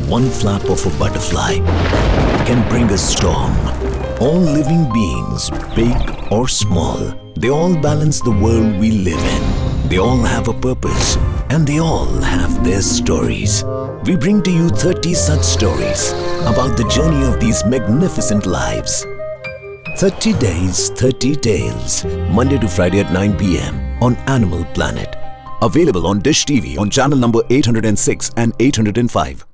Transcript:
one flap of a butterfly can bring a storm. All living beings, big or small, they all balance the world we live in. They all have a purpose and they all have their stories. We bring to you 30 such stories about the journey of these magnificent lives. 30 Days, 30 Tales, Monday to Friday at 9 p.m. on Animal Planet. Available on DishTV on channel number 806 and 805.